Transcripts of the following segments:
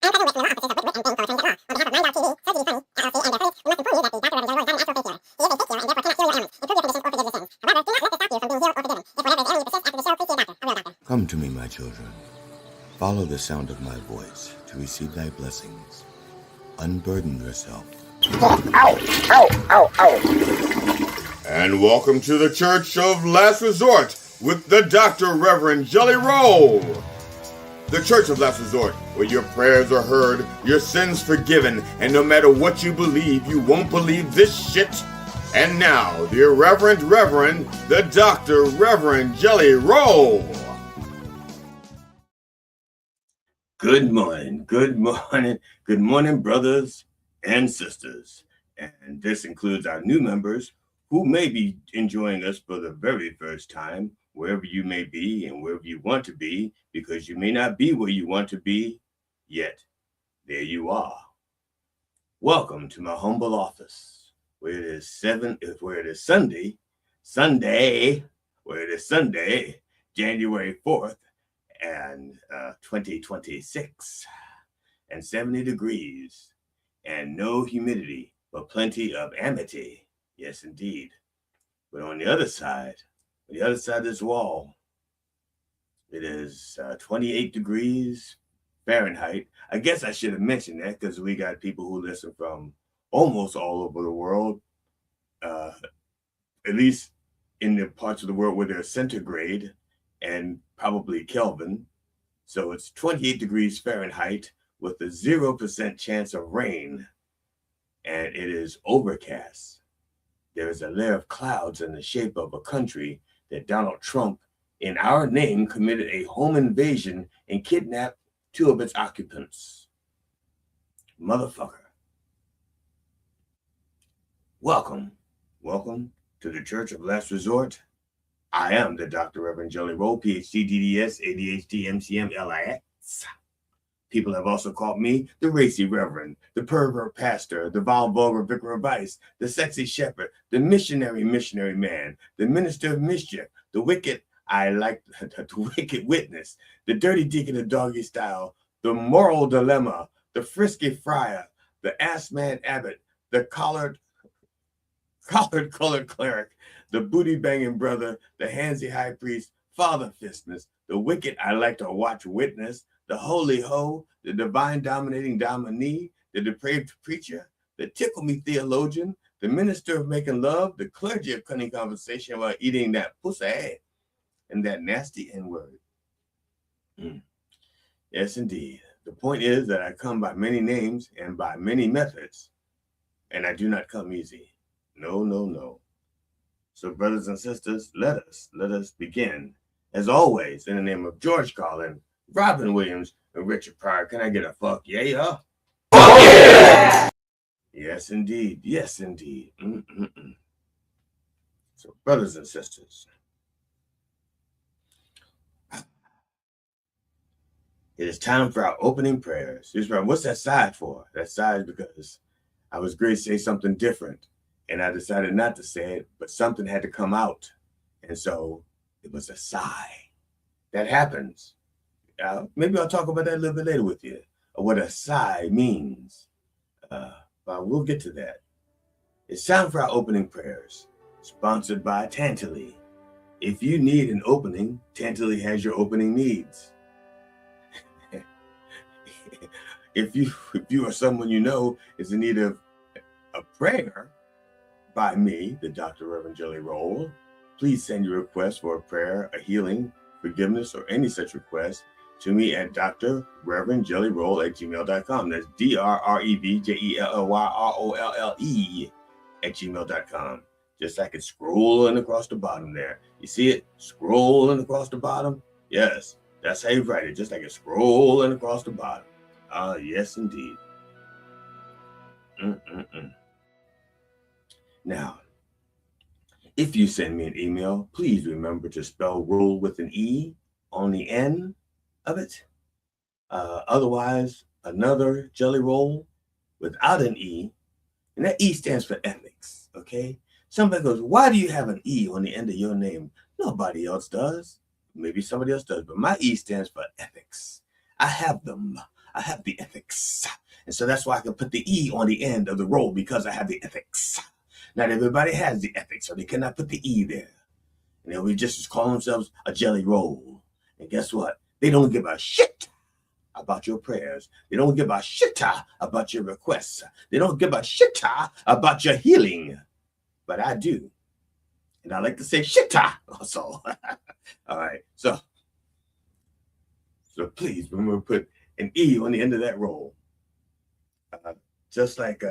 Come to me, my children. Follow the sound of my voice to receive thy blessings. Unburden yourself. Ow, ow, ow, ow. And welcome to the Church of Last Resort with the Dr. Reverend Jelly Roll. The Church of Last Resort, where your prayers are heard, your sins forgiven, and no matter what you believe, you won't believe this shit. And now, the Irreverent Reverend, the Dr. Reverend Jelly Roll. Good morning, good morning, good morning, brothers and sisters. And this includes our new members who may be enjoying us for the very first time, wherever you may be and wherever you want to be, because you may not be where you want to be yet. There you are. Welcome to my humble office, where it is Sunday, January 4th, and 2026, and 70 degrees, and no humidity, but plenty of amity. Yes, indeed. But on the other side of this wall, it is 28 degrees Fahrenheit. I guess I should have mentioned that because we got people who listen from almost all over the world, at least in the parts of the world where they're centigrade and probably Kelvin. So it's 28 degrees Fahrenheit with a 0% chance of rain, and it is overcast. There is a layer of clouds in the shape of a country that Donald Trump, in our name, committed a home invasion and kidnapped 2 of its occupants. Motherfucker. Welcome to the Church of Last Resort. I am the Dr. Reverend Jelly Roll, PhD, DDS, ADHD, MCM, LIX. People have also called me the Racy Reverend, the Pervert Pastor, the Vile Vulgar Vicar of Vice, the Sexy Shepherd, the Missionary Man, the Minister of Mischief, the Wicked, the Wicked Witness, the Dirty Deacon of Doggy Style, the Moral Dilemma, the Frisky Friar, the Ass Man Abbot, the Collared Colored Cleric, the Booty Banging Brother, the Handsy High Priest, Father Fistness, the Wicked I Like to Watch Witness, the Holy Ho, the Divine Dominating Dominee, the Depraved Preacher, the Tickle Me Theologian, the Minister of Making Love, the Clergy of Cunning Conversation while eating that pussy and that nasty N-word. Yes, indeed. The point is that I come by many names and by many methods, and I do not come easy. No. So, brothers and sisters, let us begin. As always, in the name of George Carlin, Robin Williams, and Richard Pryor, can I get a fuck yeah? Fuck yeah! Yes, indeed. So, brothers and sisters, it is time for our opening prayers. What's that side for? That side is because I was going to say something different, and I decided not to say it, but something had to come out. And so it was a sigh. That happens. Maybe I'll talk about that a little bit later with you, or what a sigh means. But we'll get to that. It's time for our opening prayers, sponsored by Tantally. If you need an opening, Tantally has your opening needs. If you or someone you know is in need of a prayer by me, the Dr. Reverend Jelly Roll, please send your request for a prayer, a healing, forgiveness, or any such request to me at drreverendjellyroll@gmail.com. That's drreverendjellyrolle@gmail.com. Just like it's scrolling across the bottom there. You see it scrolling across the bottom? Yes, that's how you write it, just like it's scrolling across the bottom. Yes, indeed. Now, if you send me an email, please remember to spell roll with an E on the end of it. Otherwise, another jelly roll without an E, and that E stands for ethics, okay? Somebody goes, why do you have an E on the end of your name? Nobody else does. Maybe somebody else does, but my E stands for ethics. I have them. I have the ethics. ethics. And so that's why I can put the E on the end of the roll, because I have the ethics. Not everybody has the ethics, so they cannot put the E there. And they'll be just call themselves a jelly roll. And guess what? They don't give a shit about your prayers. They don't give a shit about your requests. They don't give a shit about your healing. But I do. And I like to say shit also. All right. So please remember to put an E on the end of that roll. Just like,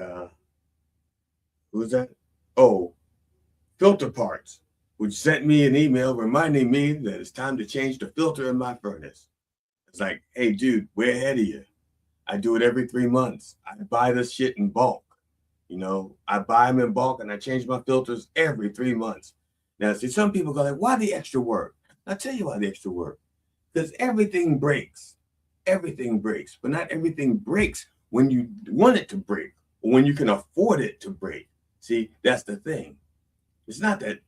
who's that? Oh, Filter Parts, which sent me an email reminding me that it's time to change the filter in my furnace. It's like, hey, dude, we're ahead of you. I do it every 3 months. I buy this shit in bulk. You know, I buy them in bulk and I change my filters every 3 months. Now, see, some people go like, why the extra work? I'll tell you why the extra work. Because everything breaks. Everything breaks. But not everything breaks when you want it to break or when you can afford it to break. See, that's the thing. It's not that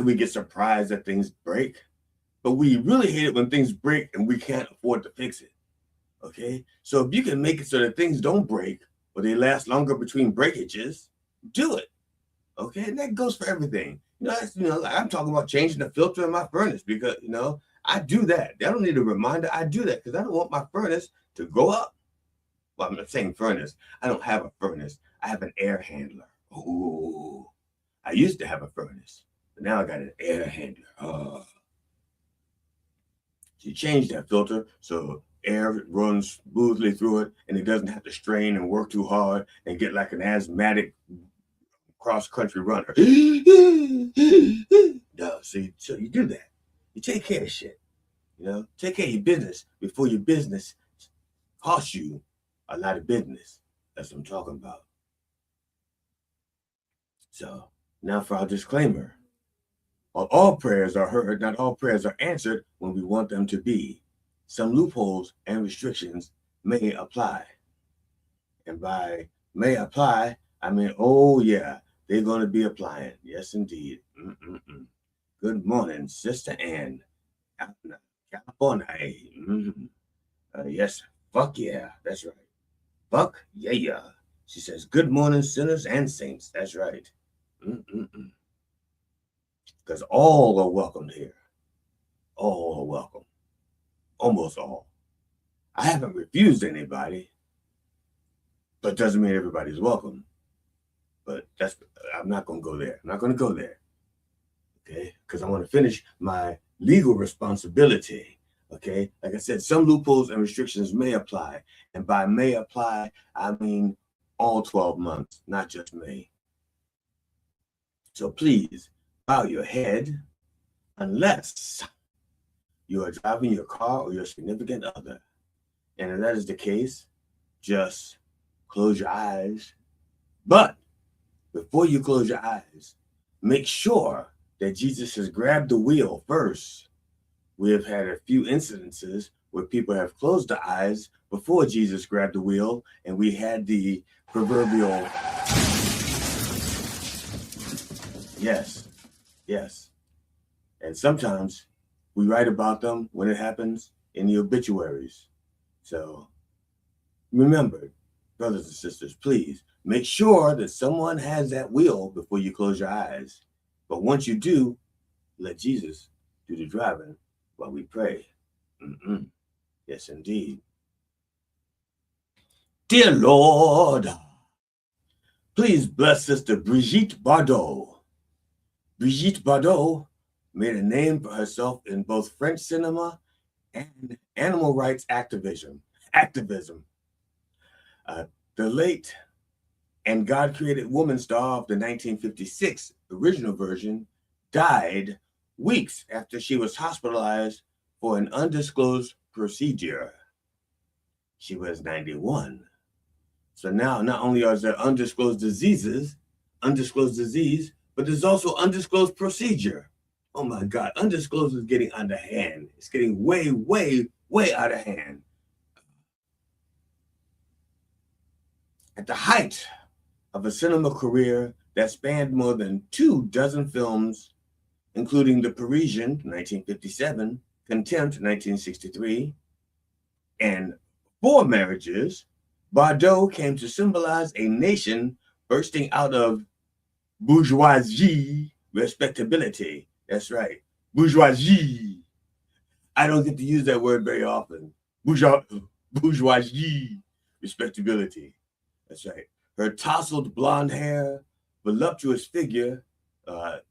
we get surprised that things break, but we really hate it when things break and we can't afford to fix it. Okay? So if you can make it so that things don't break or they last longer between breakages, do it. Okay? And that goes for everything. Like I'm talking about changing the filter in my furnace because, I do that. I don't need a reminder. I do that because I don't want my furnace to go up. Well, I'm not saying furnace. I don't have a furnace. I have an air handler. Oh, I used to have a furnace, but now I got an air handler. Oh. So you change that filter so air runs smoothly through it and it doesn't have to strain and work too hard and get like an asthmatic cross-country runner. No, so you do that. You take care of shit. Take care of your business before your business costs you a lot of business. That's what I'm talking about. So now for our disclaimer. While all prayers are heard, not all prayers are answered when we want them to be. Some loopholes and restrictions may apply. And by may apply, I mean, oh yeah, they're going to be applying. Yes, indeed. Good morning, Sister Ann. California. Yes, fuck yeah, that's right. Fuck yeah. She says, good morning, sinners and saints. That's right. Because all are welcomed here. All are welcome. Almost all. I haven't refused anybody, but doesn't mean everybody's welcome. But I'm not going to go there. I'm not going to go there. Okay? Because I want to finish my legal responsibility. Okay? Like I said, some loopholes and restrictions may apply. And by may apply, I mean all 12 months, not just May. So please bow your head unless you are driving your car or your significant other. And if that is the case, just close your eyes. But before you close your eyes, make sure that Jesus has grabbed the wheel first. We have had a few incidences where people have closed their eyes before Jesus grabbed the wheel, and we had the proverbial, yes. And sometimes we write about them when it happens in the obituaries. So remember, brothers and sisters, please make sure that someone has that wheel before you close your eyes. But once you do, let Jesus do the driving while we pray. Yes, indeed. Dear Lord, please bless Sister Brigitte Bardot. Brigitte Bardot made a name for herself in both French cinema and animal rights activism. The late and God Created Woman star of the 1956 original version died weeks after she was hospitalized for an undisclosed procedure. She was 91. So now not only are there undisclosed disease, but there's also undisclosed procedure. Oh my God, undisclosed is getting out of hand. It's getting way, way, way out of hand. At the height of a cinema career that spanned more than 24 films, including The Parisian, 1957, Contempt, 1963, and 4 marriages, Bardot came to symbolize a nation bursting out of bourgeoisie respectability. That's right, bourgeoisie. I don't get to use that word very often. Bourgeoisie respectability. That's right. Her tousled blonde hair, voluptuous figure,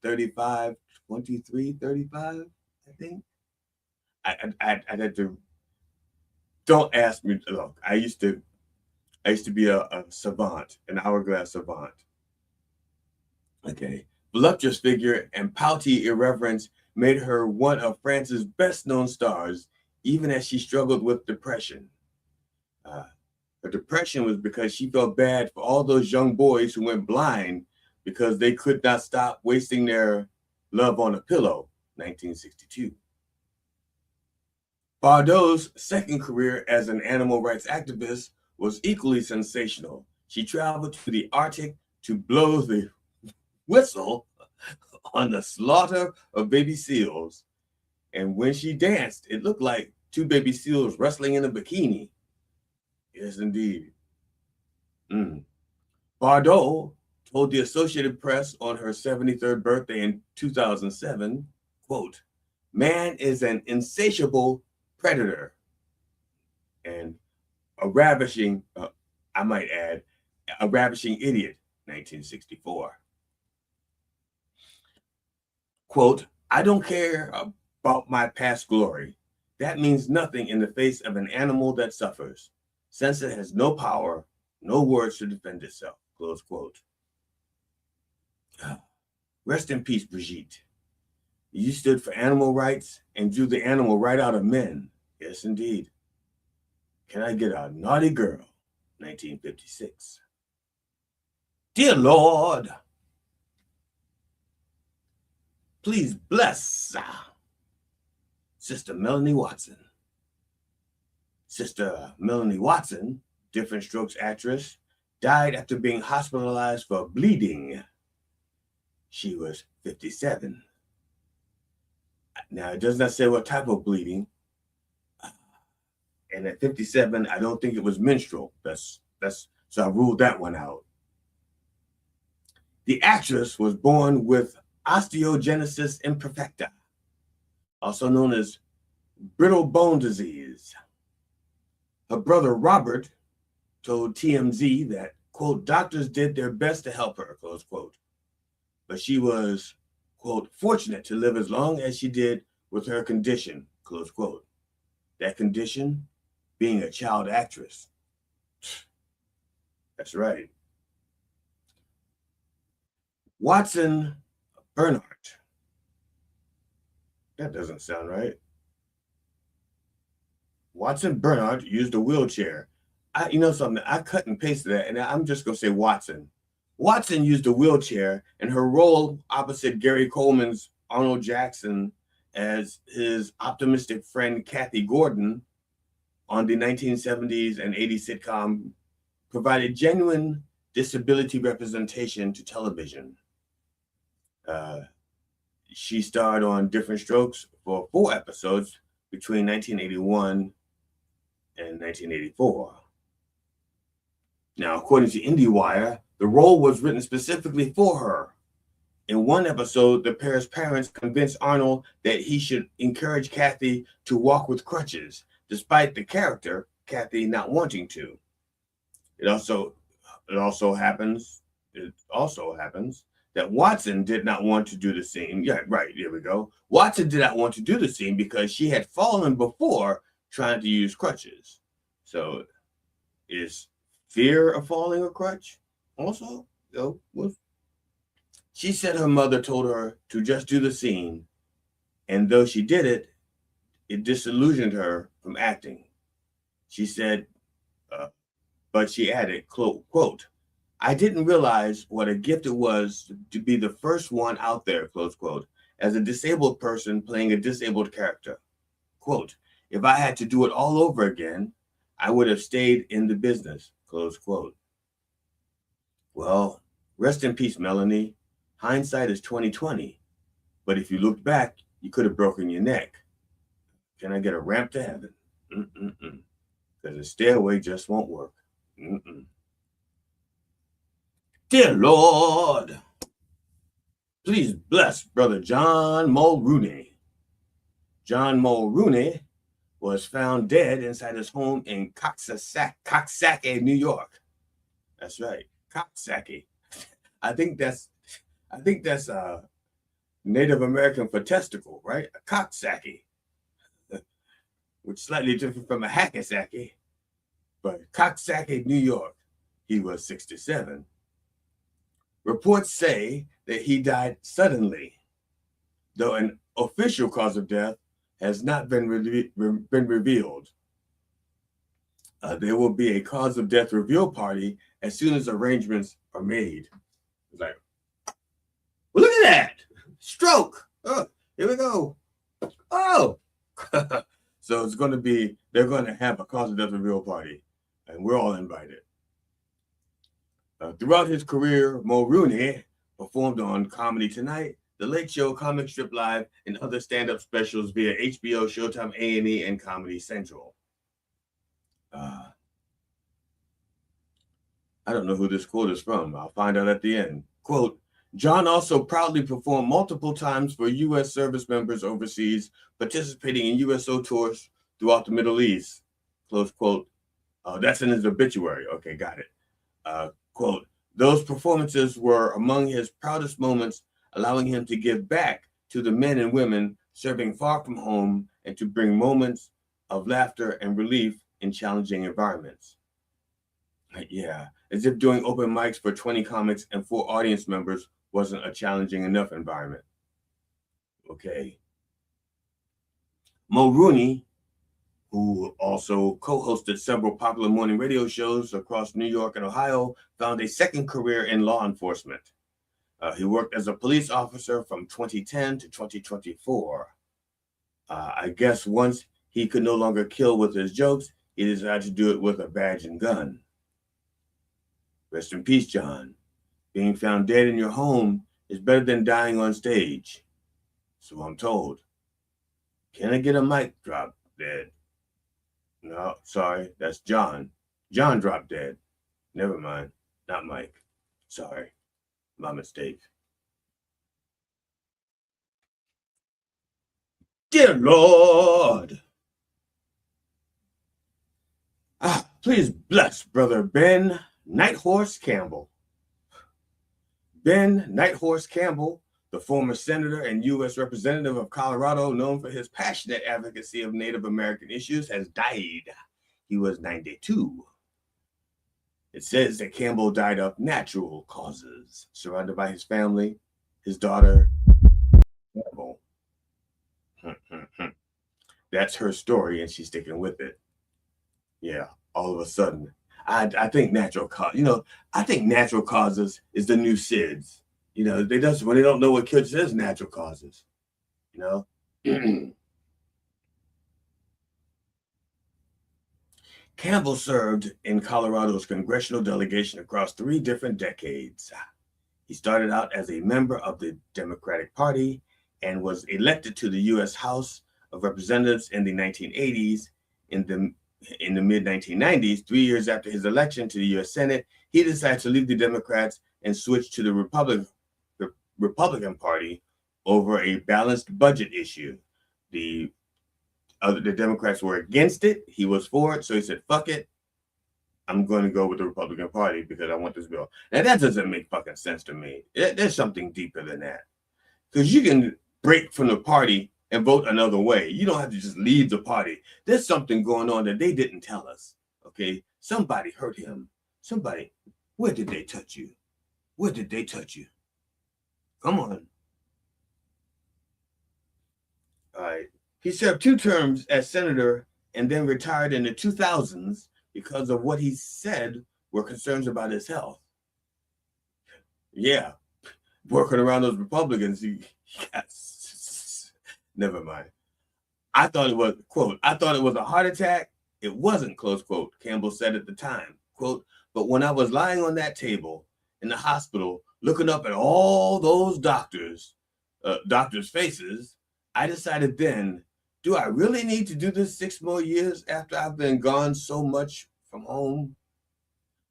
35, 23, 35, I think. I had to. Don't ask me. Look, I used to be a savant, an hourglass savant. Okay. Voluptuous figure and pouty irreverence made her one of France's best-known stars, even as she struggled with depression. Her depression was because she felt bad for all those young boys who went blind because they could not stop wasting their love on a pillow, 1962. Bardot's second career as an animal rights activist was equally sensational. She traveled to the Arctic to blow the whistle on the slaughter of baby seals. And when she danced, it looked like 2 baby seals wrestling in a bikini. Yes, indeed. Bardot told the Associated Press on her 73rd birthday in 2007, quote, "Man is an insatiable predator and a ravishing, I might add, a ravishing idiot," 1964. Quote, "I don't care about my past glory. That means nothing in the face of an animal that suffers, since it has no power, no words to defend itself," close quote. Rest in peace, Brigitte. You stood for animal rights and drew the animal right out of men. Yes, indeed. Can I get a naughty girl? 1956. Dear Lord, please bless Sister Melanie Watson. Sister Melanie Watson, Different Strokes actress, died after being hospitalized for bleeding. She was 57. Now, it does not say what type of bleeding. And at 57, I don't think it was menstrual. So I ruled that one out. The actress was born with osteogenesis imperfecta, also known as brittle bone disease. Her brother Robert told TMZ that, quote, "doctors did their best to help her," close quote. But she was, quote, "fortunate to live as long as she did with her condition," close quote. That condition being a child actress. That's right. Watson Bernhardt. That doesn't sound right. Watson Bernhardt used a wheelchair. You know something? I cut and pasted that, and I'm just going to say Watson. Watson used a wheelchair, and her role opposite Gary Coleman's Arnold Jackson as his optimistic friend Kathy Gordon on the 1970s and 80s sitcom provided genuine disability representation to television. She starred on Different Strokes for 4 episodes between 1981 and 1984. Now, according to IndieWire, the role was written specifically for her. In one episode, the pair's parents convinced Arnold that he should encourage Kathy to walk with crutches, despite the character, Kathy, not wanting to. It also happens that Watson did not want to do the scene. Yeah, right, here we go. Watson did not want to do the scene because she had fallen before trying to use crutches. So is fear of falling a crutch also? She said her mother told her to just do the scene, and though she did it, it disillusioned her from acting. She said, but she added, quote, "I didn't realize what a gift it was to be the first one out there," close quote, as a disabled person playing a disabled character. Quote, "If I had to do it all over again, I would have stayed in the business," close quote. Well, rest in peace, Melanie. Hindsight is 2020, but if you looked back, you could have broken your neck. Can I get a ramp to heaven? Couldn't because the stairway just won't work. Dear Lord, please bless Brother John Mulrooney. John Mulrooney was found dead inside his home in Coxsackie, New York. That's right, Coxsackie. I think that's Native American for testicle, right? A Coxsackie, which is slightly different from a Hackensacky, but Coxsackie, New York. He was 67. Reports say that he died suddenly, though an official cause of death has not been revealed. There will be a cause of death reveal party as soon as arrangements are made. It's like, well, look at that. Stroke. Oh, here we go. Oh. So it's going to be, they're going to have a cause of death reveal party, and we're all invited. Throughout his career, Mulrooney performed on Comedy Tonight, The Late Show, Comic Strip Live, and other stand-up specials via HBO, Showtime, A&E, and Comedy Central. I don't know who this quote is from. I'll find out at the end. Quote, John also proudly performed multiple times for U.S. service members overseas, participating in USO tours throughout the Middle East. Close quote. That's in his obituary. Okay, got it. Quote, those performances were among his proudest moments, allowing him to give back to the men and women serving far from home and to bring moments of laughter and relief in challenging environments. Yeah, as if doing open mics for 20 comics and 4 audience members wasn't a challenging enough environment. Okay. Mulrooney, who also co-hosted several popular morning radio shows across New York and Ohio, found a second career in law enforcement. He worked as a police officer from 2010 to 2024. I guess once he could no longer kill with his jokes, he decided to do it with a badge and gun. Rest in peace, John. Being found dead in your home is better than dying on stage. So I'm told. Can I get a mic drop dead? No, sorry, that's John. John dropped dead. Never mind, not Mike. Sorry, my mistake. Dear Lord, please bless Brother Ben Nighthorse Campbell. Ben Nighthorse Campbell, the former senator and U.S. representative of Colorado, known for his passionate advocacy of Native American issues, has died. He was 92. It says that Campbell died of natural causes, surrounded by his family, his daughter, Campbell. That's her story, and she's sticking with it. Yeah, all of a sudden. I think natural causes is the new SIDS. You know, when they don't know what kids is natural causes. You know? Campbell served in Colorado's congressional delegation across 3 different decades. He started out as a member of the Democratic Party and was elected to the U.S. House of Representatives in the 1980s. In the mid-1990s, 3 years after his election to the U.S. Senate, he decided to leave the Democrats and switch to the Republican Party over a balanced budget issue. The Democrats were against it. He was for it. So he said, fuck it. I'm going to go with the Republican Party because I want this bill. Now, that doesn't make fucking sense to me. There's something deeper than that. Because you can break from the party and vote another way. You don't have to just leave the party. There's something going on that they didn't tell us. Okay? Somebody hurt him. Somebody. Where did they touch you? Where did they touch you? Come on. All right. He served 2 terms as senator and then retired in the 2000s because of what he said were concerns about his health. Yeah. Working around those Republicans, yes. Never mind. I thought it was, quote, I thought it was a heart attack. It wasn't, close quote, Campbell said at the time, quote, but when I was lying on that table in the hospital, looking up at all those doctors' faces, I decided then do I really need to do this 6 more years after I've been gone so much from home?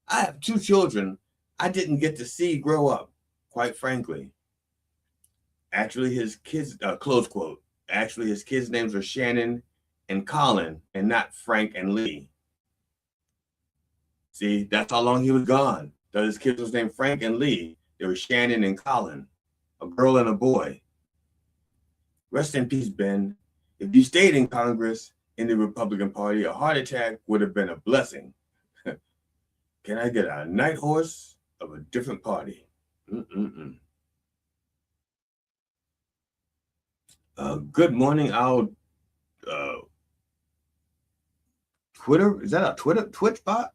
I have 2 children I didn't get to see grow up, quite frankly. Actually, his kids, close quote, actually, his kids' names are Shannon and Colin, and not Frank and Lee. See, that's how long he was gone. His kids was named Frank and Lee. They were Shannon and Colin, a girl and a boy. Rest in peace, Ben. If you stayed in Congress in the Republican Party, a heart attack would have been a blessing. Can I get a night horse of a different party? Good morning, our Twitter. Is that a Twitch bot?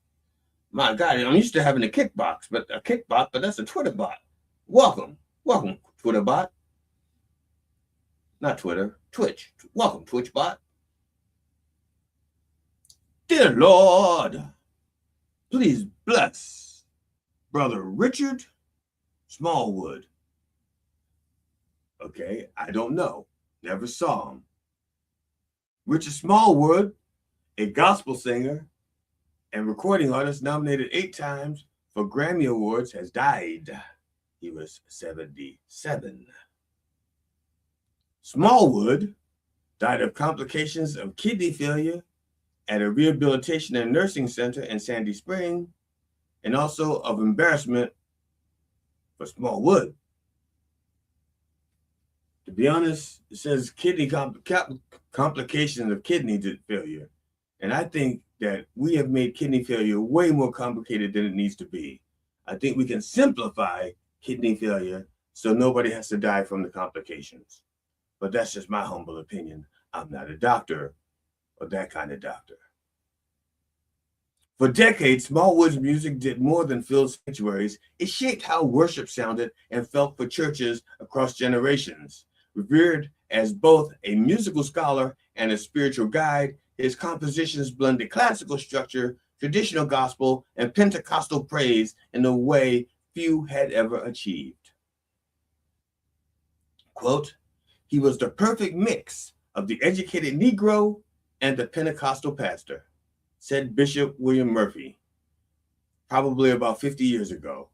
My God, I'm used to having a kickbox, but that's a Twitter bot. Welcome, Twitter bot. Not Twitter, Twitch. Welcome, Twitch bot. Dear Lord, please bless Brother Richard Smallwood. Okay, I don't know. Never saw him. Richard Smallwood, a gospel singer and recording artist nominated 8 times for Grammy Awards, has died. He was 77. Smallwood died of complications of kidney failure at a rehabilitation and nursing center in Sandy Spring, and also of embarrassment for Smallwood. To be honest, it says kidney complications of kidney failure. And I think that we have made kidney failure way more complicated than it needs to be. I think we can simplify kidney failure so nobody has to die from the complications. But that's just my humble opinion. I'm not a doctor or that kind of doctor. For decades, Smallwood's music did more than fill sanctuaries. It shaped how worship sounded and felt for churches across generations. Revered as both a musical scholar and a spiritual guide, his compositions blended classical structure, traditional gospel, and Pentecostal praise in a way few had ever achieved. Quote, he was the perfect mix of the educated Negro and the Pentecostal pastor, said Bishop William Murphy, probably about 50 years ago.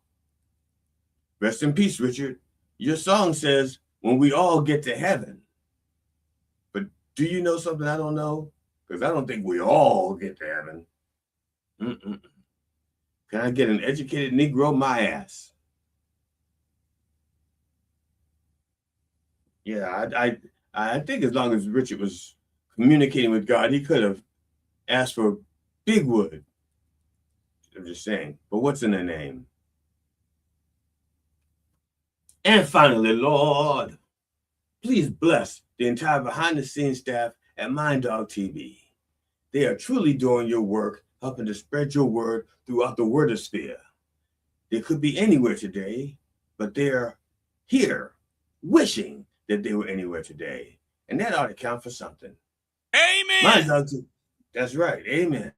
Rest in peace, Richard. Your song says, when we all get to heaven. But do you know something I don't know? Because I don't think we all get to heaven. Can I get an educated Negro my ass? Yeah, I think as long as Richard was communicating with God, he could have asked for big wood. I'm just saying. But what's in the name? And finally, Lord, please bless the entire behind-the-scenes staff at MindDog TV. They are truly doing your work, helping to spread your word throughout the wordosphere. They could be anywhere today, but they're here, wishing that they were anywhere today. And that ought to count for something. Amen. MindDog TV. That's right. Amen.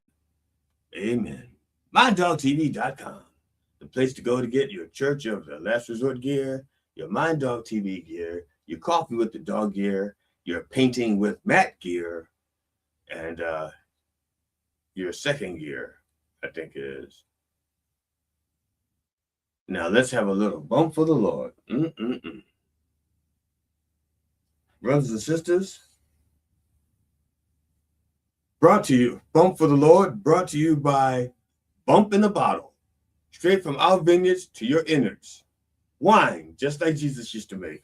Amen. MindDogTV.com, the place to go to get your Church of the Last Resort gear, your MindDog TV gear, your coffee with the dog gear, your painting with Matt gear, and your second gear, I think it is. Now let's have a little bump for the Lord. Brothers and sisters, brought to you, Bump for the Lord, brought to you by Bump in the Bottle, straight from our vineyards to your innards. Wine, just like Jesus used to make.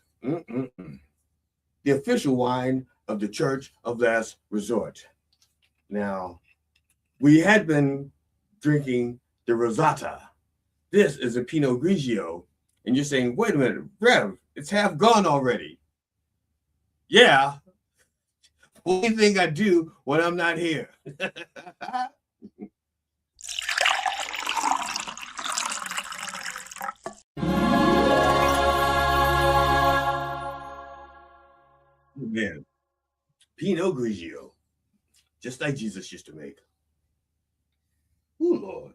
The official wine of the Church of Last Resort. Now, we had been drinking the Rosata. This is a Pinot Grigio. And you're saying, wait a minute, Rev, it's half gone already. Yeah. Only thing I do when I'm not here. Man, Pinot Grigio, just like Jesus used to make. Oh, Lord.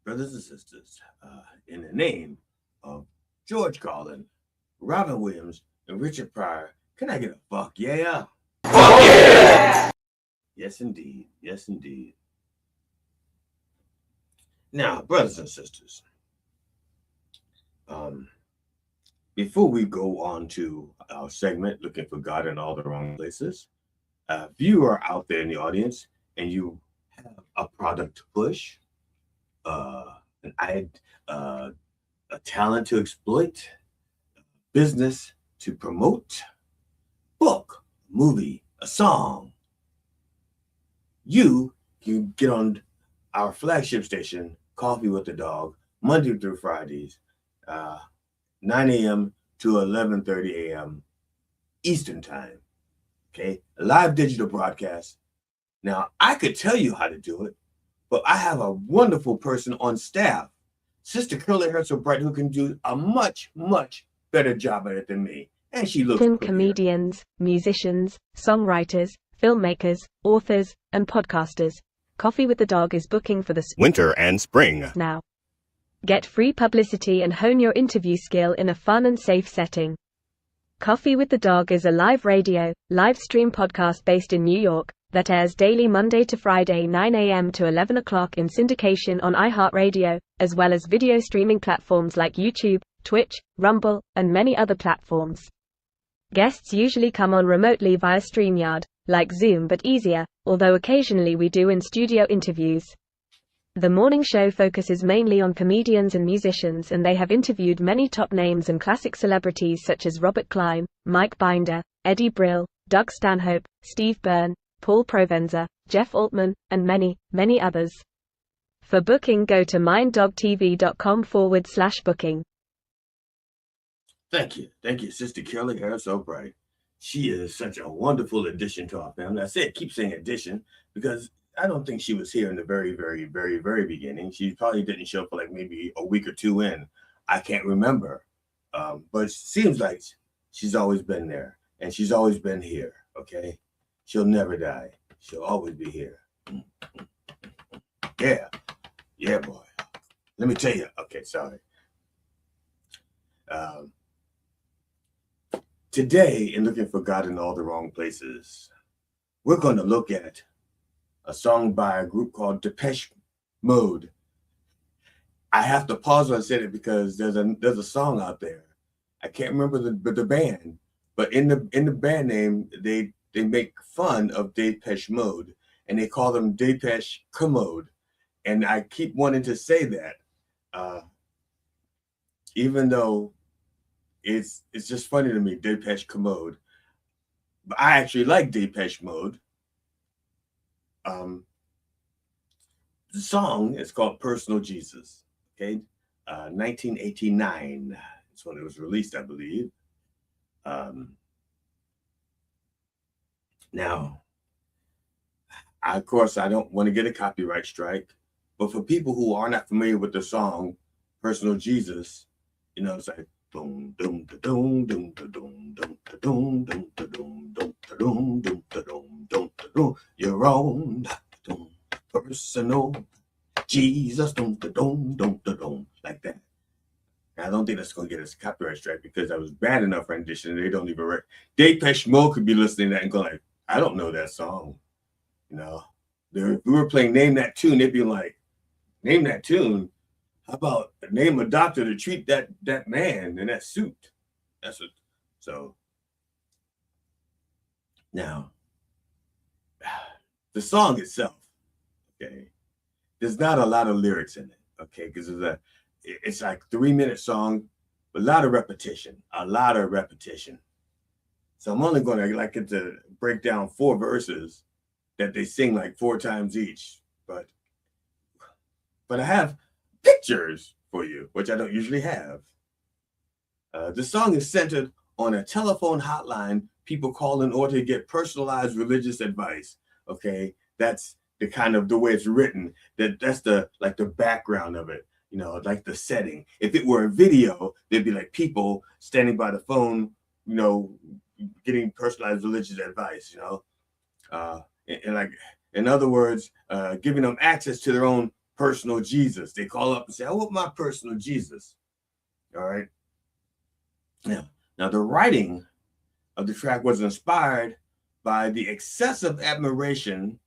Brothers and sisters, in the name of George Carlin, Robin Williams, and Richard Pryor. Can I get a fuck yeah? Fuck yeah! Yes, indeed. Yes, indeed. Now, brothers and sisters, before we go on to our segment, Looking for God in All the Wrong Places, if you are out there in the audience and you have a product to push, a talent to exploit, business to promote, book, movie, a song, you can get on our flagship station, Coffee with the Dog, Monday through Fridays, 9 a.m. to 11:30 a.m. Eastern Time. Okay, a live digital broadcast. Now, I could tell you how to do it, but I have a wonderful person on staff, Sister Curly Hair So Bright, who can do a much, much better job at it than me. And she looks prettier. Comedians, musicians, songwriters, filmmakers, authors, and podcasters. Coffee with the Dog is booking for the winter and spring now. Get free publicity and hone your interview skill in a fun and safe setting. Coffee with the Dog is a live radio, live stream podcast based in New York that airs daily Monday to Friday 9 a.m. to 11 o'clock in syndication on iHeartRadio, as well as video streaming platforms like YouTube, Twitch, Rumble, and many other platforms. Guests usually come on remotely via StreamYard, like Zoom but easier, although occasionally we do in-studio interviews. The morning show focuses mainly on comedians and musicians, and they have interviewed many top names and classic celebrities such as Robert Klein, Mike Binder, Eddie Brill, Doug Stanhope, Steve Byrne, Paul Provenza, Jeff Altman, and many, many others. For booking, go to minddogtv.com/booking. Thank you, Sister Curly Hair So Bright. She is such a wonderful addition to our family. Keep saying addition, because I don't think she was here in the very, very, very, very beginning. She probably didn't show up for like maybe a week or two in. I can't remember. But it seems like she's always been there, and she's always been here, okay? She'll never die. She'll always be here. Yeah, boy. Let me tell you. Okay, sorry. Today, in Looking for God in All the Wrong Places, we're going to look at a song by a group called Depeche Mode. I have to pause when I said it because there's a song out there. I can't remember the band, but in the band name, they make fun of Depeche Mode, and they call them Depeche Commode. And I keep wanting to say that, even though it's just funny to me, Depeche Commode. But I actually like Depeche Mode. The song is called Personal Jesus. Okay, 1989 is when it was released, I believe. Now, of course, I don't want to get a copyright strike, but for people who are not familiar with the song Personal Jesus, it's like boom, doom, da, doom, doom, da, doom, doom, da, doom, doom, da, doom, doom, da, doom, doom, da, doom, doom, da, doom, your own doom, personal Jesus, doom, da, doom, doom, da, doom, like that. And I don't think that's going to get us a copyright strike because that was bad enough rendition. They don't even Depeche Mode could be listening to that and go like, I don't know that song. If we were playing Name That Tune, they'd be like, name that tune. How about name a doctor to treat that man in that suit? So now the song itself, okay, there's not a lot of lyrics in it, okay, because it's like 3-minute song, but a lot of repetition. So I'm only going to break down 4 verses that they sing like 4 times each, but I have pictures for you, which I don't usually have. The song is centered on a telephone hotline people call in order to get personalized religious advice. Okay, that's the way it's written. That's the background of it. Like the setting. If it were a video, there'd be like people standing by the phone, getting personalized religious advice. And like, in other words, giving them access to their own personal Jesus. They call up and say, I want my personal Jesus. All right. Now the writing of the track was inspired by the excessive admiration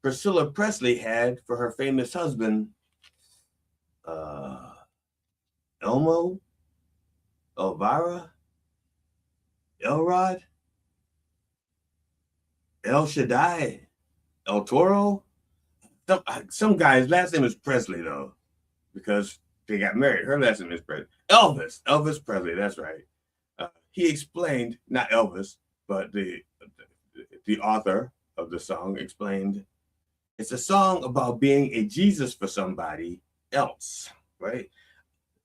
Priscilla Presley had for her famous husband, Elmo, Elvira, Elrod, El Shaddai, El Toro. Some guy's last name is Presley, though, because they got married. Her last name is Presley. Elvis Presley, that's right. He explained, not Elvis, but the author of the song explained, it's a song about being a Jesus for somebody else, right?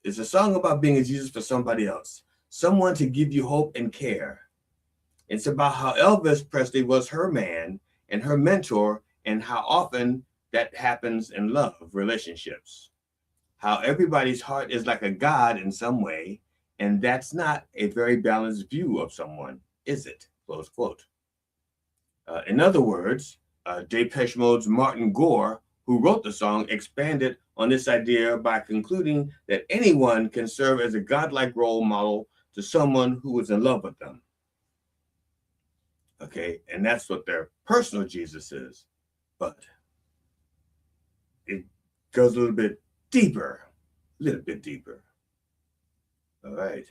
It's a song about being a Jesus for somebody else, someone to give you hope and care. It's about how Elvis Presley was her man and her mentor, and how often that happens in love relationships. How everybody's heart is like a God in some way, and that's not a very balanced view of someone, is it? Close quote. In other words, Depeche Mode's Martin Gore, who wrote the song, expanded on this idea by concluding that anyone can serve as a godlike role model to someone who is in love with them. Okay, and that's what their personal Jesus is. But it goes a little bit deeper. All right.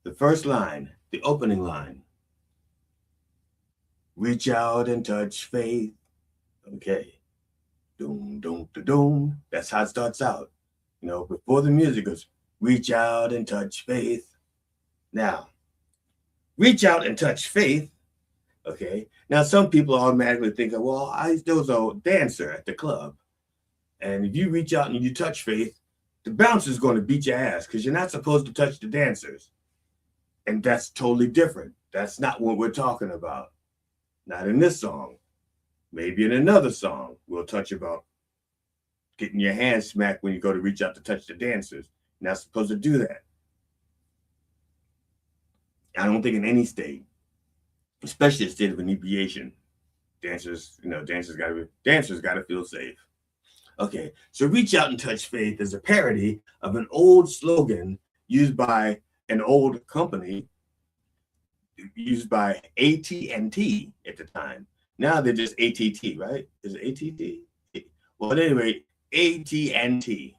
The first line, the opening line. Reach out and touch faith. Okay. Doom, doom, doom. That's how it starts out. You know, before the music goes, reach out and touch faith. Now, reach out and touch faith. Okay. Now, some people automatically think, well, there was a dancer at the club. And if you reach out and you touch faith, the bouncer's going to beat your ass because you're not supposed to touch the dancers. And that's totally different. That's not what we're talking about. Not in this song. Maybe in another song, we'll touch about getting your hand smacked when you go to reach out to touch the dancers. You're not supposed to do that. I don't think in any state, especially a state of inebriation, dancers gotta feel safe. Okay, so reach out and touch faith is a parody of an old slogan used by an old company, used by AT&T at the time. Now they're just ATT, right? Is it ATT? Well, at any rate, AT&T,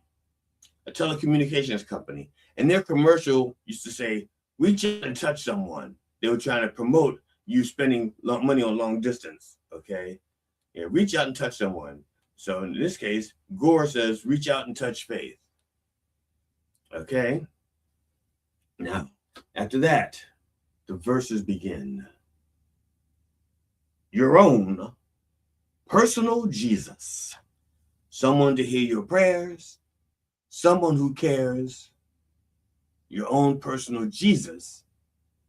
a telecommunications company, and their commercial used to say, reach out and touch someone. They were trying to promote you spending money on long distance, okay? Yeah, reach out and touch someone. So in this case, Gore says, reach out and touch faith. Okay? Now, after that, the verses begin. Your own personal Jesus. Someone to hear your prayers. Someone who cares. Your own personal Jesus.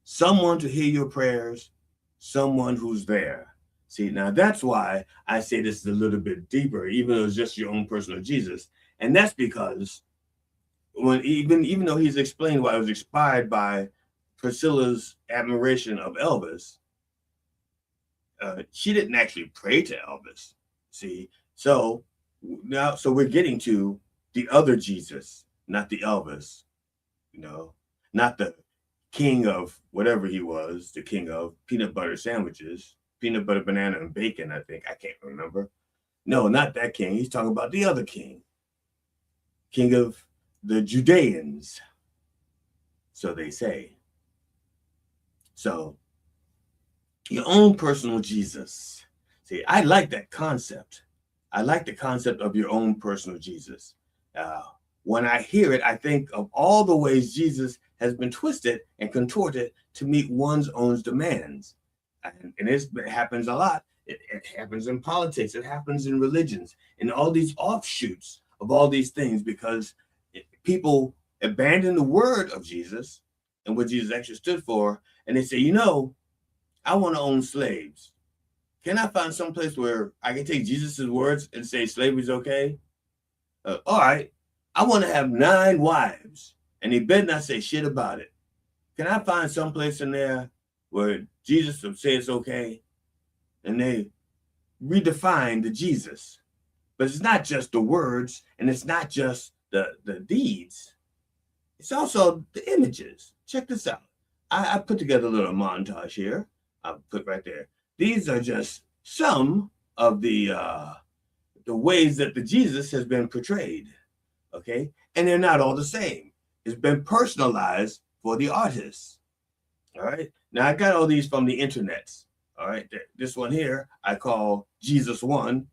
Someone to hear your prayers. Someone who's there. See, now that's why I say this is a little bit deeper, even though it's just your own personal Jesus. And that's because when even though he's explained why it was inspired by Priscilla's admiration of Elvis, she didn't actually pray to Elvis. See, so we're getting to the other Jesus, not the Elvis, not the king of whatever he was, the king of peanut butter sandwiches, peanut butter, banana, and bacon, I think. I can't remember. No, not that king. He's talking about the other king. King of the Judeans. So they say. So, your own personal Jesus. See, I like that concept. I like the concept of your own personal Jesus. When I hear it, I think of all the ways Jesus has been twisted and contorted to meet one's own demands. And it happens a lot. It happens in politics. It happens in religions, and all these offshoots of all these things, because people abandon the word of Jesus and what Jesus actually stood for, and they say, I want to own slaves. Can I find some place where I can take Jesus's words and say slavery is okay? All right. I want to have 9 wives, and he better not say shit about it. Can I find some place in there where Jesus would say it's okay? And they redefine the Jesus. But it's not just the words, and it's not just the deeds. It's also the images. check this out. I put together a little montage here. I'll put right there. These are just some of the ways that the Jesus has been portrayed, okay? And they're not all the same. It's been personalized for the artists, all right? Now, I got all these from the internet, all right? This one here, I call Jesus 1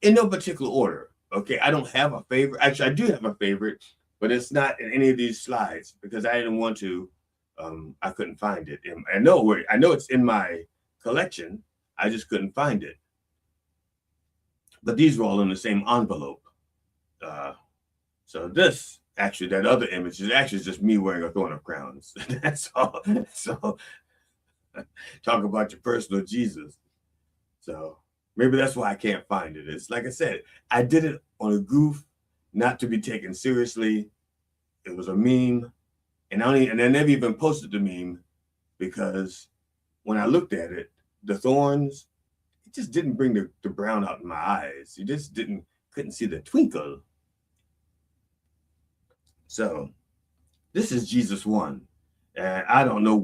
in no particular order, okay? I don't have a favorite. Actually, I do have a favorite, but it's not in any of these slides because I didn't want to. I couldn't find it. I know it's in my collection. I just couldn't find it. But these were all in the same envelope. So this, actually, that other image is actually just me wearing a thorn of crowns. That's all. So talk about your personal Jesus. So maybe that's why I can't find it. It's like I said, I did it on a goof, not to be taken seriously. It was a meme. And I never even posted the meme because when I looked at it, the thorns, it just didn't bring the brown out in my eyes. You just couldn't see the twinkle. So this is Jesus 1. And I don't know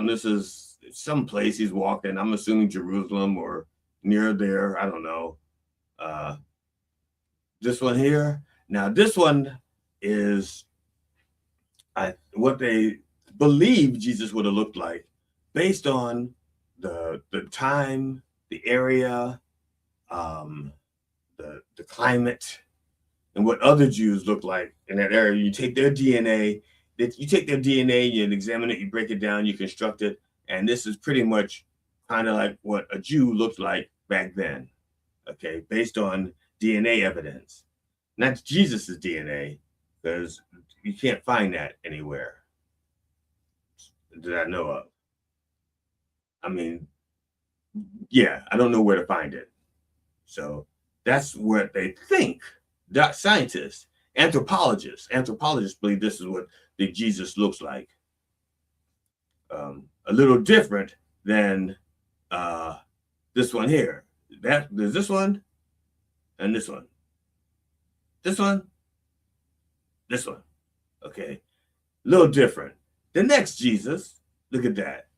this is some place he's walking. I'm assuming Jerusalem or near there. I don't know. This one here. Now this one is what they believe Jesus would have looked like based on the time, the area, the climate, and what other Jews look like in that area. You take their DNA, you examine it, you break it down, you construct it, and this is pretty much kind of like what a Jew looked like back then, okay, based on DNA evidence. Not Jesus's DNA, because you can't find that anywhere that I know of. I mean, yeah, I don't know where to find it. So that's what they think. Scientists, anthropologists believe this is what the Jesus looks like. A little different than this one here. There's this one and this one. This one. This one. Okay. A little different. The next Jesus, look at that.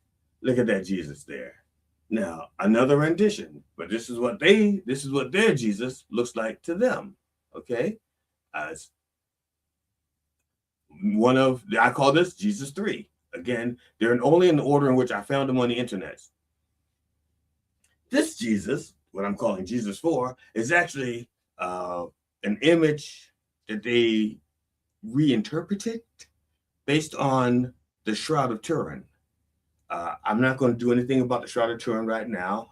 Look at that Jesus there. Now, another rendition, but this is what their Jesus looks like to them. Okay. As I call this Jesus 3. Again, they're only in the order in which I found them on the internet. This Jesus, what I'm calling Jesus 4, is actually an image that they reinterpreted based on the Shroud of Turin. I'm not going to do anything about the Shroud of Turin right now.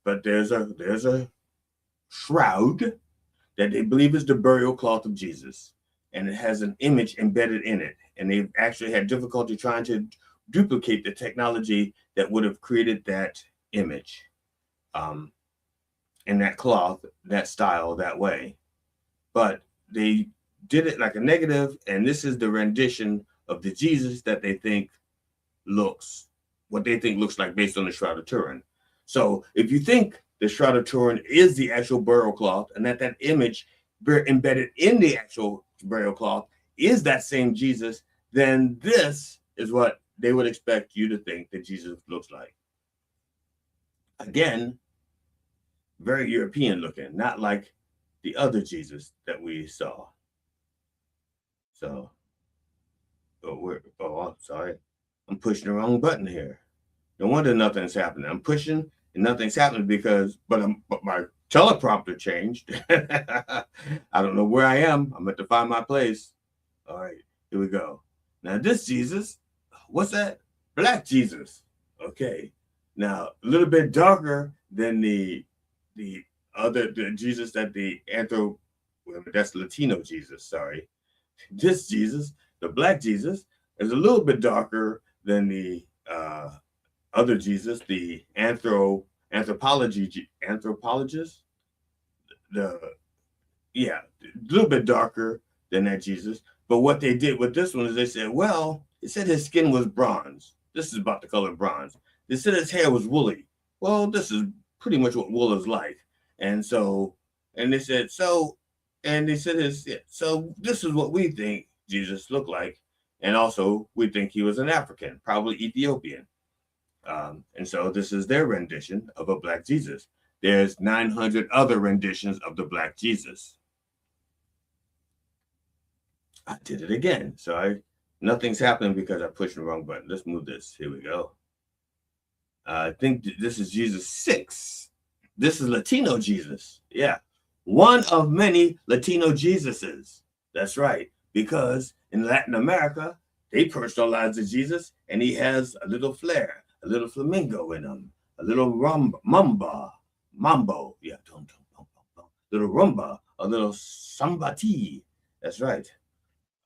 But there's a shroud that they believe is the burial cloth of Jesus, and it has an image embedded in it. And they've actually had difficulty trying to duplicate the technology that would have created that image, in that cloth, that style, that way. But they did it like a negative, and this is the rendition of the Jesus that they think looks like based on the Shroud of Turin. So if you think the Shroud of Turin is the actual burial cloth, and that image embedded in the actual burial cloth is that same Jesus, then this is what they would expect you to think that Jesus looks like. Again, very European looking, not like the other Jesus that we saw. So, I'm sorry. I'm pushing the wrong button here. No wonder nothing's happening. I'm pushing and nothing's happening but my teleprompter changed. I don't know where I am. I'm going to find my place. All right, here we go. Now this Jesus, what's that? Black Jesus. Okay. Now a little bit darker than the Jesus that that's Latino Jesus, sorry. This Jesus, the black Jesus, is a little bit darker than the other Jesus, the anthropologist. A little bit darker than that Jesus. But what they did with this one is they said, well, it said his skin was bronze. This is about the color of bronze. They said his hair was woolly. Well, this is pretty much what wool is like. And they said this is what we think Jesus looked like. And also, we think he was an African, probably Ethiopian. And so this is their rendition of a Black Jesus. There's 900 other renditions of the Black Jesus. I did it again. So nothing's happening because I pushed the wrong button. Let's move this. Here we go. I think this is Jesus 6. This is Latino Jesus. Yeah. One of many Latino Jesuses. That's right. Because in Latin America, they personalize the Jesus, and he has a little flair, a little flamingo in him, a little mambo. Yeah. Little rumba, a little sambati. That's right.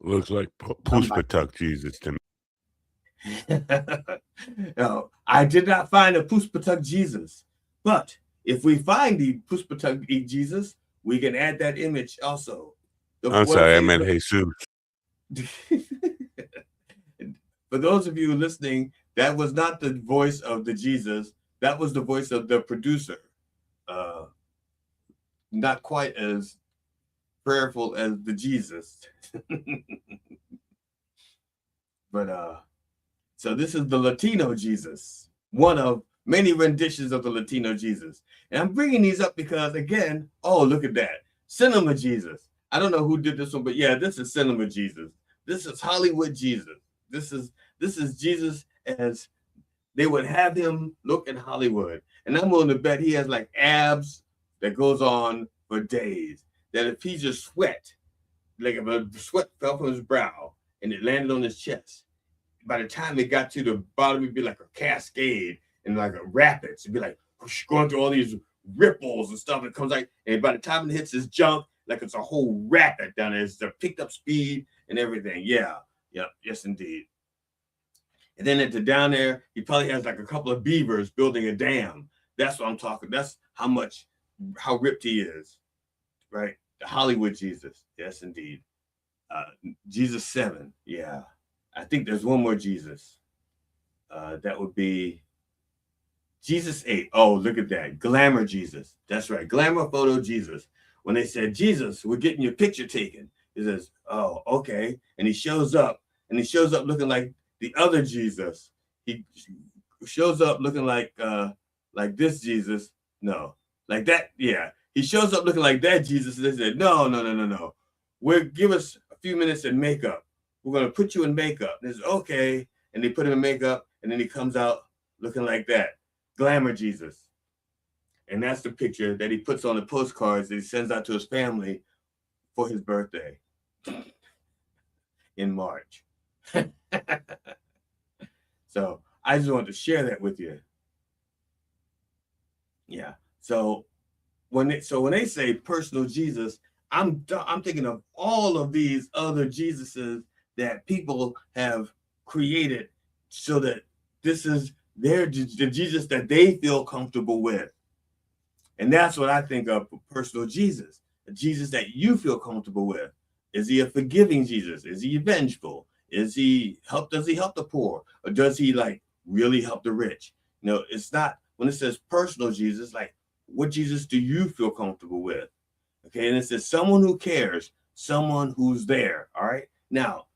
Looks like Puspatuk Jesus to me. No, I did not find a Puspatuk Jesus, but if we find the Puspatuk Jesus, we can add that image also. I'm sorry, I meant Jesus. For those of you listening, that was not the voice of the Jesus. That was the voice of the producer. Not quite as prayerful as the Jesus. But so this is the Latino Jesus, one of many renditions of the Latino Jesus. And I'm bringing these up because, again, oh, look at that. Cinema Jesus. I don't know who did this one, but yeah, this is Cinema Jesus. This is Hollywood Jesus. This is Jesus as they would have him look in Hollywood. And I'm willing to bet he has like abs that goes on for days. That if he just sweat, like if a sweat fell from his brow and it landed on his chest, by the time it got to the bottom, it'd be like a cascade and like a rapids. It'd be like whoosh, going through all these ripples and stuff. It comes like, and by the time it hits his junk, like it's a whole rapid down there. It's a picked up speed and everything. Yeah. Yes, indeed. And then at the down there, he probably has like a couple of beavers building a dam. That's what I'm talking. That's how ripped he is, right? The Hollywood Jesus. Yes, indeed. Jesus 7. Yeah. I think there's one more Jesus. That would be Jesus 8. Oh, look at that. Glamour Jesus. That's right. Glamour photo Jesus. When they said, Jesus, we're getting your picture taken. He says, oh, okay. And he shows up looking like the other Jesus. He shows up looking like this Jesus. No, like that. Yeah. He shows up looking like that Jesus. And they said, no. Give us a few minutes in makeup. We're going to put you in makeup. And it's okay. And they put him in makeup. And then he comes out looking like that. Glamour Jesus. And that's the picture that he puts on the postcards that he sends out to his family for his birthday in March. So I just wanted to share that with you. Yeah. So when they say personal Jesus, I'm thinking of all of these other Jesuses that people have created so that this is the Jesus that they feel comfortable with. And that's what I think of for personal Jesus, a Jesus that you feel comfortable with. Is he a forgiving Jesus? Is he vengeful? Does he help the poor? Or does he like really help the rich? It's not, when it says personal Jesus, like what Jesus do you feel comfortable with? Okay, and it says someone who cares, someone who's there. All right. Now,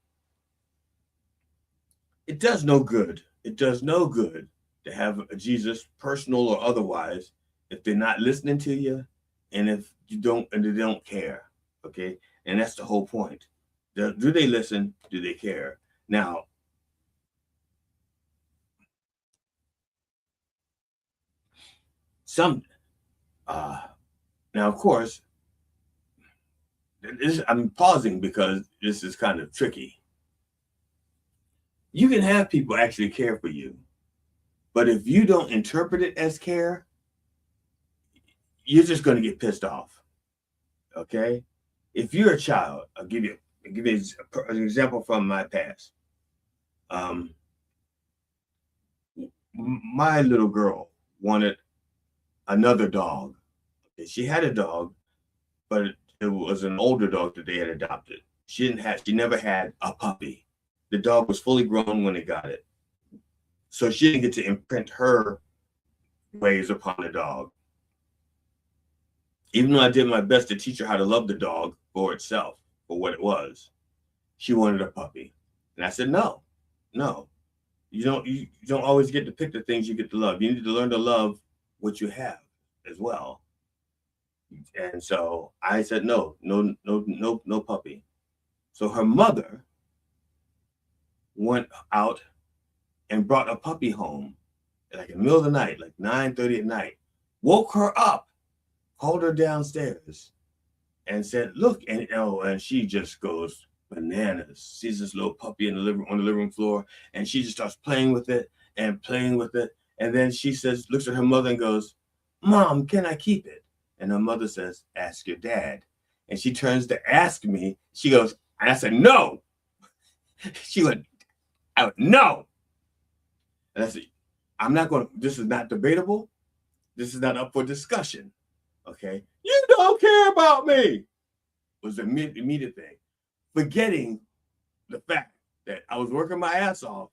it does no good. It does no good to have a Jesus, personal or otherwise, if they're not listening to you, and if they don't care. Okay, and that's the whole point. Do they listen? Do they care? Now, of course, I'm pausing because this is kind of tricky. You can have people actually care for you, but if you don't interpret it as care, you're just going to get pissed off. Okay? If you're a child, I'll give you an example from my past. My little girl wanted another dog. She had a dog, but it was an older dog that they had adopted. She never had a puppy. The dog was fully grown when they got it. So she didn't get to imprint her ways upon the dog. Even though I did my best to teach her how to love the dog for itself, for what it was, she wanted a puppy. And I said, no. You don't always get to pick the things you get to love. You need to learn to love what you have as well. And so I said, no puppy. So her mother went out and brought a puppy home like in the middle of the night, like 9:30 at night, woke her up, called her downstairs and said, look, and she just goes bananas. Sees this little puppy on the living room floor, and she just starts playing with it. And then she says, looks at her mother and goes, Mom, can I keep it? And her mother says, ask your dad. And she turns to ask me. She goes, and I said, no. She went, no. And I said, this is not debatable. This is not up for discussion. Okay? You don't care about me. Was the immediate thing. Forgetting the fact that I was working my ass off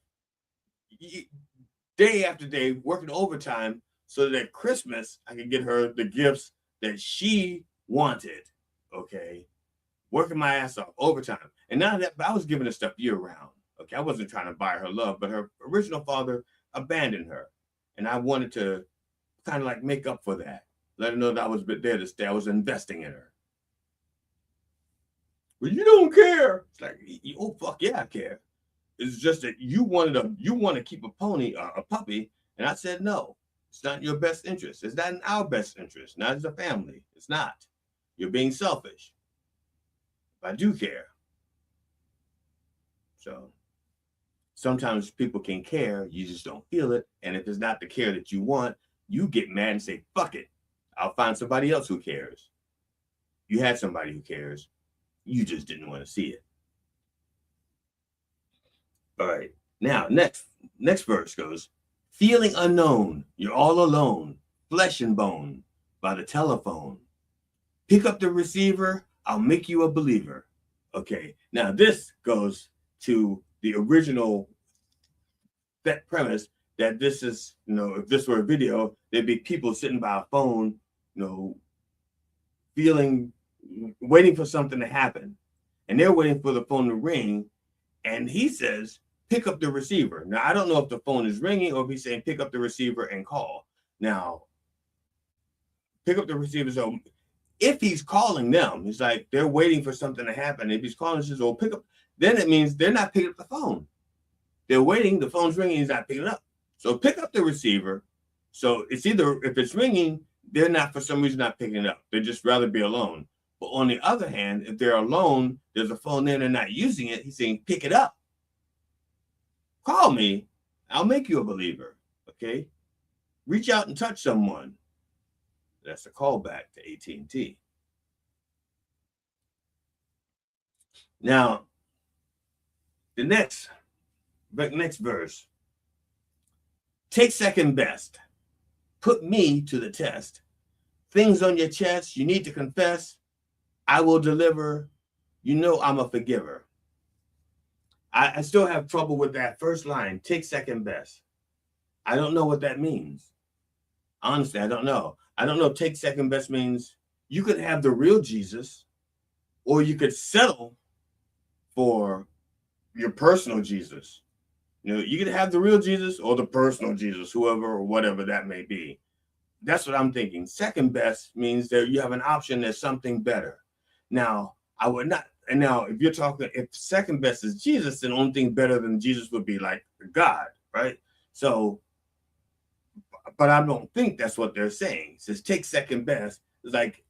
day after day, working overtime so that at Christmas I could get her the gifts that she wanted. Okay? Working my ass off overtime. And now that I was giving her stuff year round. Okay? I wasn't trying to buy her love, but her original father abandoned her. And I wanted to kind of like make up for that. Let her know that I was there to stay. I was investing in her. Well, you don't care. It's like, oh fuck yeah, I care. It's just that you want to keep a puppy, and I said no. It's not in your best interest. It's not in our best interest. Not as a family. It's not. You're being selfish. I do care. So sometimes people can care, you just don't feel it. And if it's not the care that you want, you get mad and say, fuck it. I'll find somebody else who cares. You had somebody who cares. You just didn't want to see it. All right. Now, next verse goes, feeling unknown, you're all alone, flesh and bone, by the telephone. Pick up the receiver, I'll make you a believer. Okay. Now, this goes to the original that premise that this is, if this were a video, there'd be people sitting by a phone, waiting for something to happen. And they're waiting for the phone to ring. And he says, pick up the receiver. Now, I don't know if the phone is ringing or if he's saying pick up the receiver and call. Now, pick up the receiver. So if he's calling them, he's like, they're waiting for something to happen. If he's calling, he says, well, pick up. Then it means they're not picking up the phone. They're waiting. The phone's ringing. He's not picking it up. So pick up the receiver. So it's either, if it's ringing, they're not, for some reason, not picking it up. They'd just rather be alone. But on the other hand, if they're alone, there's a phone there and they're not using it. He's saying, pick it up. Call me. I'll make you a believer. Okay? Reach out and touch someone. That's a callback to AT&T. Now, the next verse. Take second best. Put me to the test. Things on your chest you need to confess. I will deliver. You know I'm a forgiver. I still have trouble with that first line. Take second best. I don't know what that means. Honestly, I don't know. I don't know if take second best means you could have the real Jesus, or you could settle for your personal Jesus. You could have the real Jesus or the personal Jesus, whoever or whatever that may be. That's what I'm thinking. Second best means that you have an option that's something better. Now, I would not. And now, if second best is Jesus, then the only thing better than Jesus would be like God, right? So, but I don't think that's what they're saying. It says take second best. It's like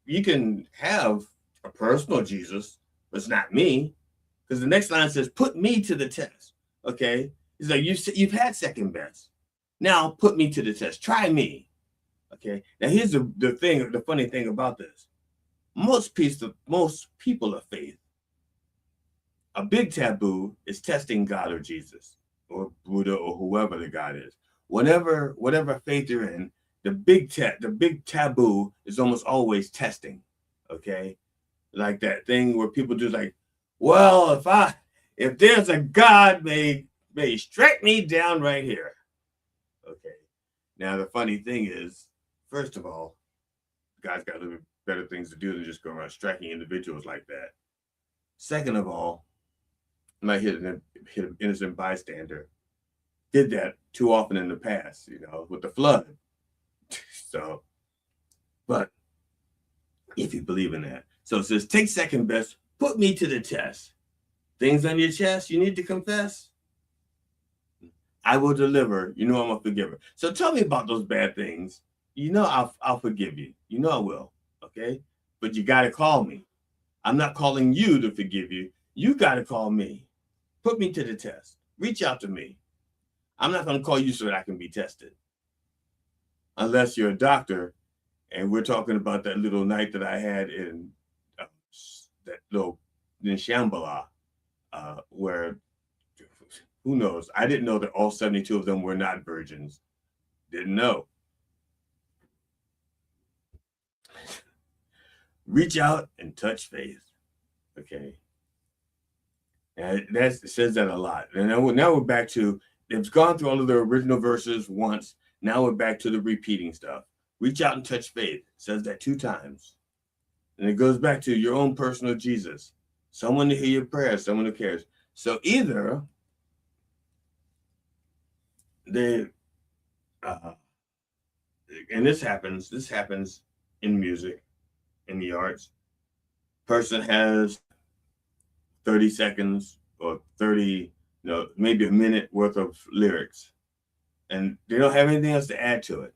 you can have a personal Jesus, but it's not me. Because the next line says, put me to the test. Okay? It's like you've had second best. Now put me to the test. Try me. Okay? Now here's the funny thing about this. Most people of faith, a big taboo is testing God or Jesus or Buddha or whoever the God is. Whatever faith you're in, the big taboo is almost always testing. Okay? Like that thing where people do like, well, if there's a God, may strike me down right here. Okay. Now the funny thing is, first of all, God's got a little bit better things to do than just go around striking individuals like that. Second of all, might hit an innocent bystander. Did that too often in the past, with the flood. So, but if you believe in that. So it says, take second best, put me to the test. Things on your chest you need to confess. I will deliver. I'm a forgiver. So tell me about those bad things. I'll forgive you. I will. Okay? But you got to call me. I'm not calling you to forgive you. You got to call me. Put me to the test. Reach out to me. I'm not going to call you so that I can be tested. Unless you're a doctor, and we're talking about that little night that I had in Shambhala, where, who knows? I didn't know that all 72 of them were not virgins. Didn't know. Reach out and touch faith. Okay. And it says that a lot. And now we're back to, it's gone through all of the original verses once. Now we're back to the repeating stuff. Reach out and touch faith. It says that 2 times. And it goes back to your own personal Jesus. Someone to hear your prayers, someone who cares. So either they, and this happens in music, in the arts. Person has 30 seconds or 30, maybe a minute worth of lyrics, and they don't have anything else to add to it.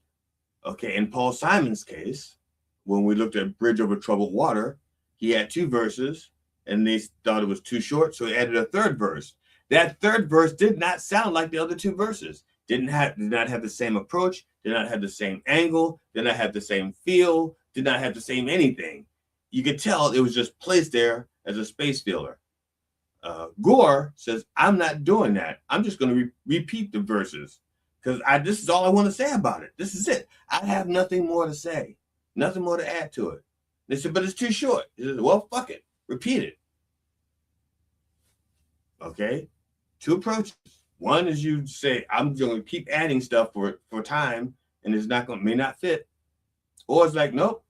Okay, in Paul Simon's case, when we looked at Bridge Over Troubled Water, he had 2 verses, and they thought it was too short, so he added a 3rd verse. That 3rd verse did not sound like the other 2 verses. Did not have the same approach, did not have the same angle, did not have the same feel, did not have the same anything. You could tell it was just placed there as a space filler. Gore says, I'm not doing that. I'm just going to repeat the verses because this is all I want to say about it. This is it. I have nothing more to say, nothing more to add to it. They said, but it's too short. He said, well, fuck it. Repeat it. Okay? 2 approaches. One is you say, I'm going to keep adding stuff for time, and it's may not fit. Or it's like, nope,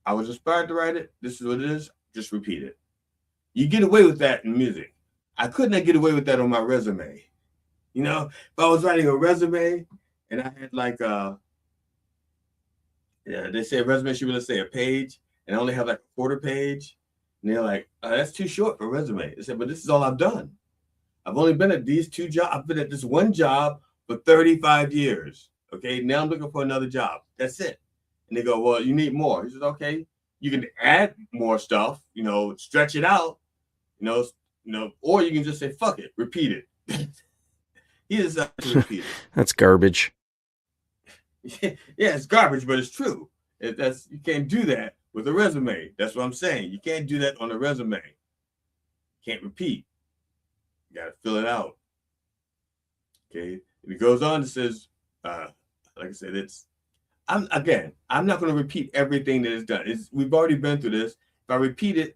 I was inspired to write it. This is what it is. Just repeat it. You get away with that in music. I could not get away with that on my resume. If I was writing a resume and I had they say a resume should really say a page, and I only have like a 1/4 page. And they're like, that's too short for a resume. They said, but this is all I've done. I've only been at these 2 jobs. I've been at this one job for 35 years. Okay, now I'm looking for another job. That's it. And they go, well, you need more. He says, okay, you can add more stuff, stretch it out, or you can just say, fuck it, repeat it. He decided to repeat it. That's garbage. Yeah, it's garbage, but it's true. You can't do that with a resume. That's what I'm saying. You can't do that on a resume. You can't repeat. You got to fill it out. Okay. And it goes on, it says, like I said, I'm not going to repeat everything that is done. We've already been through this. If I repeat it,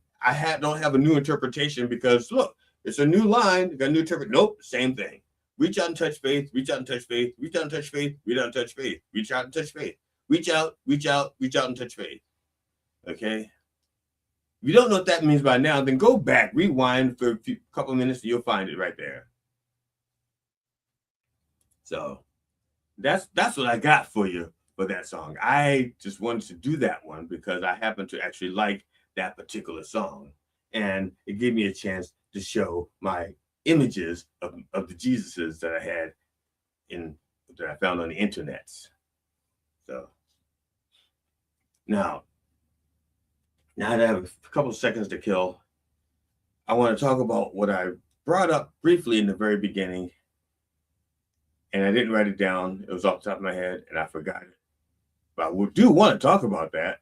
don't have a new interpretation because look, it's a new line. You got a new interpretation. Nope, same thing. Reach out and touch faith. Reach out and touch faith. Reach out and touch faith. Reach out and touch faith. Reach out and touch faith. Reach out, reach out, reach out and touch faith. Okay. If you don't know what that means by now, then go back, rewind for a couple of minutes, and you'll find it right there. So that's what I got for you for that song. I just wanted to do that one because I happen to actually like that particular song, and it gave me a chance to show my images of the Jesuses that I had that I found on the internet. So now that I have a couple of seconds to kill, I want to talk about what I brought up briefly in the very beginning, and I didn't write it down. It was off the top of my head, and I forgot it. But I do want to talk about that.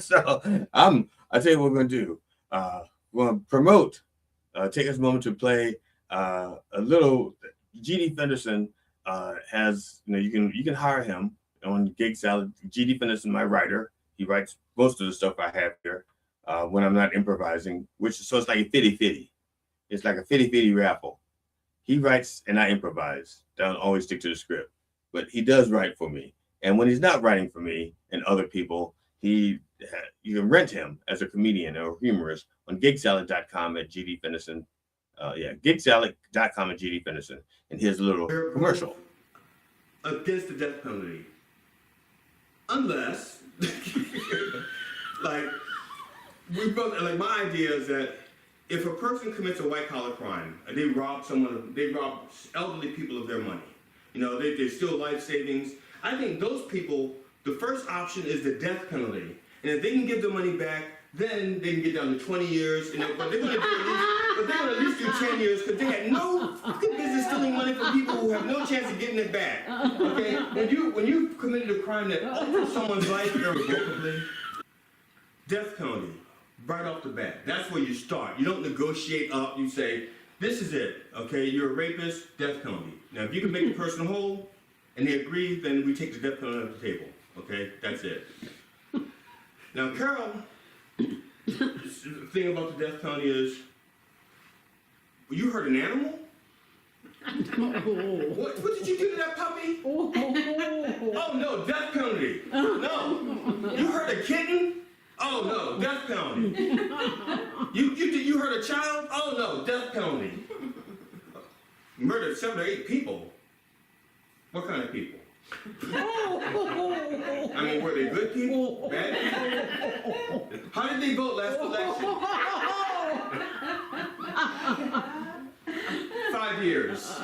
So I'll tell you what we're going to do. We're going to promote, take this moment to play a little. G.D. Fenderson has, you can hire him on Gig Salad. G.D. Fenderson, my writer, he writes most of the stuff I have here when I'm not improvising, so it's like a 50-50. It's like a 50-50 raffle. He writes and I improvise. Don't always stick to the script, but he does write for me. And when he's not writing for me and other people, you can rent him as a comedian or humorist on gigsalad.com at GD Fenderson. Gigsalad.com and GD Fenderson. And here's a little commercial. Against the death penalty. Unless, like my idea is that if a person commits a white collar crime, they rob elderly people of their money, they steal life savings. I think those people, the first option is the death penalty. And if they can give the money back, then they can get down to 20 years. But they're going to at least do 10 years because they had no fucking business stealing money from people who have no chance of getting it back. Okay? When you committed a crime that altered someone's life irrevocably, death penalty, right off the bat. That's where you start. You don't negotiate up. You say, this is it. Okay? You're a rapist, death penalty. Now, if you can make the person whole and they agree, then we take the death penalty off the table. Okay? That's it. Now, Carol, the thing about the death penalty is, you hurt an animal? What did you do to that puppy? Oh no, death penalty. No. You hurt a kitten? Oh no, death penalty. You hurt a child? Oh no, death penalty. Murdered 7 or 8 people. What kind of people? I mean, were they good people? Bad people? How did they vote last election? 5 years.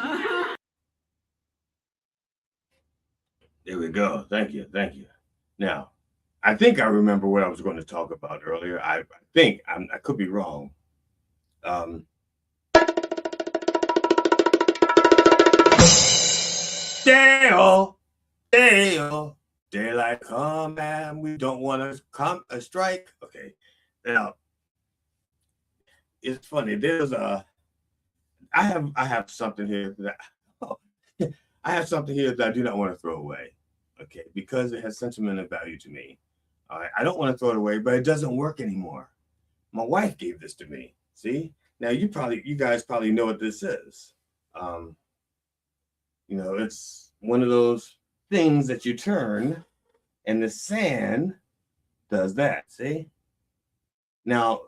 There we go. Thank you. Now, I think I remember what I was going to talk about earlier. I think I could be wrong. Daylight come and we don't want to come a strike. Okay, now it's funny. I have something here that I do not want to throw away. Okay, because it has sentimental value to me. All right, I don't want to throw it away, but it doesn't work anymore. My wife gave this to me. See, now you guys probably know what this is. It's one of those things that you turn and the sand does that. See? Now,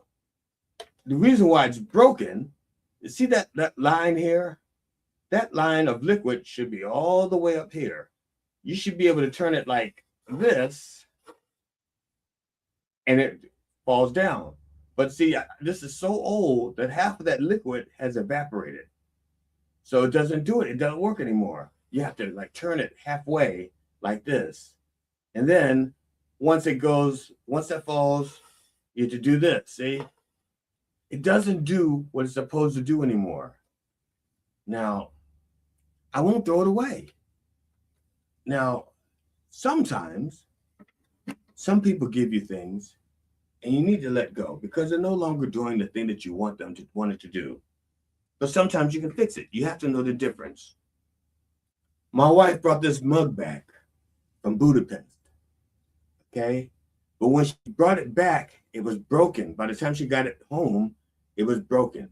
the reason why it's broken, you see that line here? That line of liquid should be all the way up here. You should be able to turn it like this and it falls down. But see, this is so old that half of that liquid has evaporated. So it doesn't do it. It doesn't work anymore. You have to turn it halfway like this. And then once that falls, you have to do this. See? It doesn't do what it's supposed to do anymore. Now, I won't throw it away. Now, sometimes some people give you things and you need to let go because they're no longer doing the thing that you want it to do. But sometimes you can fix it. You have to know the difference. My wife brought this mug back from Budapest. Okay? But when she brought it back, it was broken. By the time she got it home, it was broken.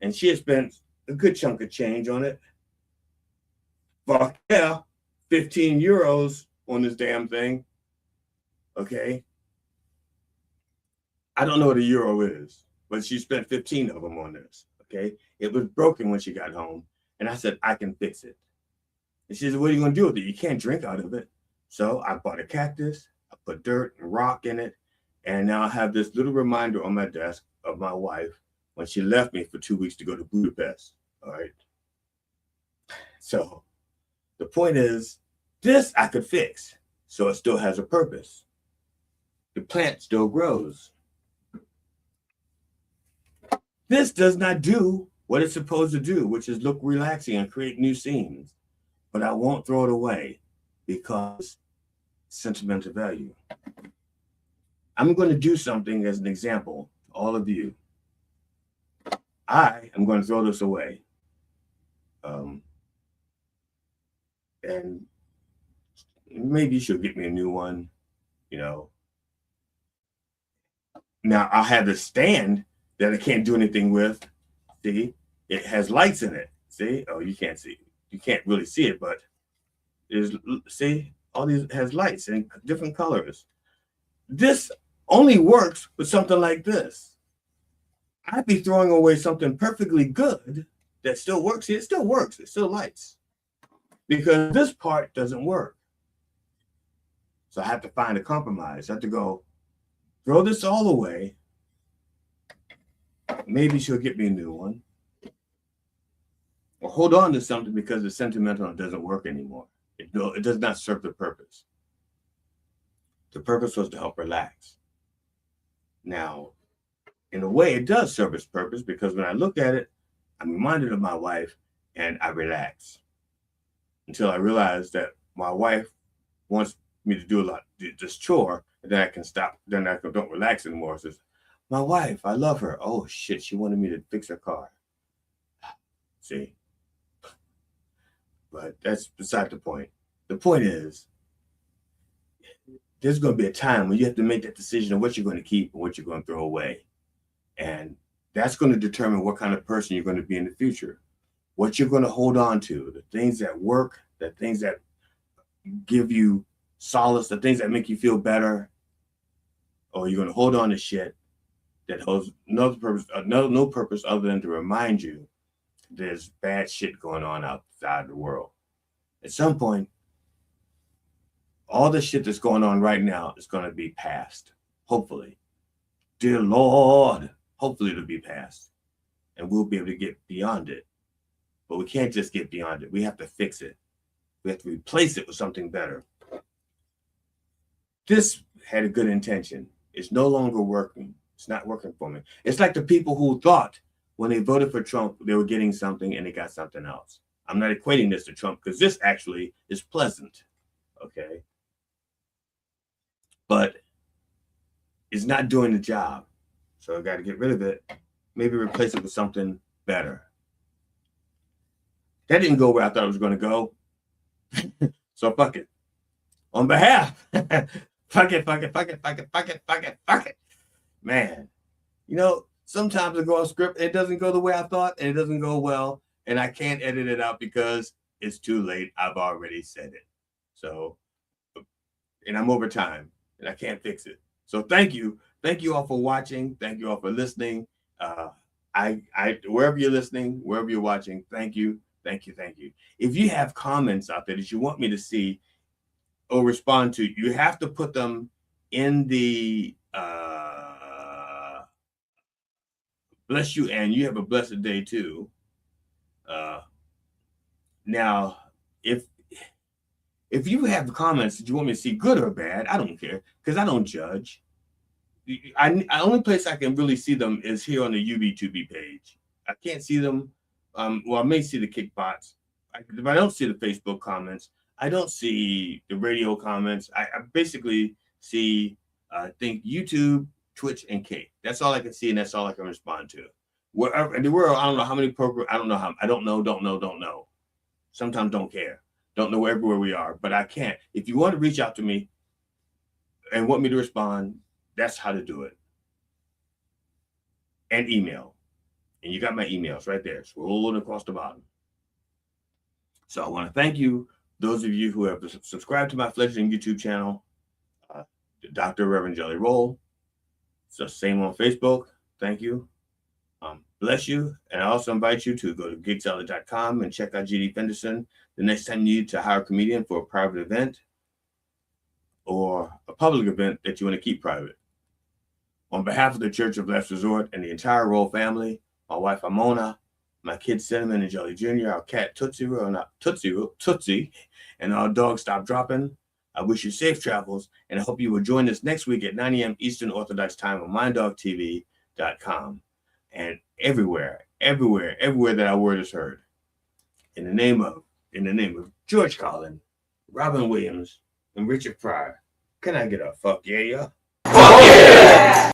And she had spent a good chunk of change on it. Fuck yeah, 15 euros on this damn thing. Okay? I don't know what a euro is, but she spent 15 of them on this. Okay? It was broken when she got home. And I said, I can fix it. And she said, what are you going to do with it? You can't drink out of it. So I bought a cactus. I put dirt and rock in it. And now I have this little reminder on my desk of my wife when she left me for 2 weeks to go to Budapest. All right. So the point is, this I could fix. So it still has a purpose. The plant still grows. This does not do what it's supposed to do, which is look relaxing and create new scenes. But I won't throw it away because sentimental value. I'm going to do something as an example, all of you. I am going to throw this away. And maybe she'll get me a new one, Now I'll have the stand that I can't do anything with. See, it has lights in it. See, oh, you can't see. You can't really see it, but see, all these has lights in different colors. This only works with something like this. I'd be throwing away something perfectly good that still works. See, it still works. It still lights. Because this part doesn't work. So I have to find a compromise. I have to go, throw this all away. Maybe she'll get me a new one. Or hold on to something because it's sentimental and doesn't work anymore. It does not serve the purpose. The purpose was to help relax. Now, in a way, it does serve its purpose because when I look at it, I'm reminded of my wife and I relax. Until I realize that my wife wants me to do this chore, and then I can stop. Then I don't relax anymore. It says, my wife, I love her. Oh shit, she wanted me to fix her car. See? But that's beside the point. The point is, there's going to be a time when you have to make that decision of what you're going to keep and what you're going to throw away. And that's going to determine what kind of person you're going to be in the future. What you're going to hold on to, the things that work, the things that give you solace, the things that make you feel better, or you're going to hold on to shit that holds no purpose other than to remind you there's bad shit going on outside the world. At some point, all the shit that's going on right now is going to be past. Hopefully. Dear Lord, hopefully it'll be past. And we'll be able to get beyond it. But we can't just get beyond it. We have to fix it. We have to replace it with something better. This had a good intention. It's no longer working. It's not working for me. It's like the people who thought when they voted for Trump, they were getting something and they got something else. I'm not equating this to Trump because this actually is pleasant. Okay. But it's not doing the job. So I got to get rid of it. Maybe replace it with something better. That didn't go where I thought it was going to go. So fuck it. On behalf, fuck it. Man, you know, sometimes I go on script, it doesn't go the way I thought, and it doesn't go well, and I can't edit it out because it's too late. I've already said it. So, and I'm over time, and I can't fix it. So thank you. Thank you all for watching. Thank you all for listening. Wherever you're listening, wherever you're watching, thank you. Thank you. If you have comments out there that you want me to see or respond to, you have to put them in the bless you, and you have a blessed day too. Now, if you have comments that you want me to see, good or bad, I don't care because I don't judge. The only place I can really see them is here on the UB2B page. I can't see them. Well, I may see the kickbots. If I don't see the Facebook comments, I don't see the radio comments. I basically see, I think, YouTube, Twitch, and Kick. That's all I can see, and that's all I can respond to. Wherever in the world, I don't know how many programs. I don't know how. I don't know. Sometimes don't care. Don't know everywhere we are, but I can't. If you want to reach out to me and want me to respond, that's how to do it. And email. And you got my emails right there, scrolling across the bottom. So I want to thank you, those of you who have subscribed to my fledgling YouTube channel, Dr. Reverend Jelly Roll. It's the same on Facebook. Thank you. Bless you. And I also invite you to go to gigsalad.com and check out GD Fenderson the next time you need to hire a comedian for a private event or a public event that you want to keep private. On behalf of the Church of Last Resort and the entire Roll family, my wife Amona, my kids Cinnamon and Jelly Jr., our cat Tootsie, and our dog Stop Dropping, I wish you safe travels, and I hope you will join us next week at 9 a.m. Eastern Orthodox Time on minddogtv.com and everywhere that our word is heard. In the name of George Carlin, Robin Williams, and Richard Pryor, can I get a fuck yeah? Fuck yeah!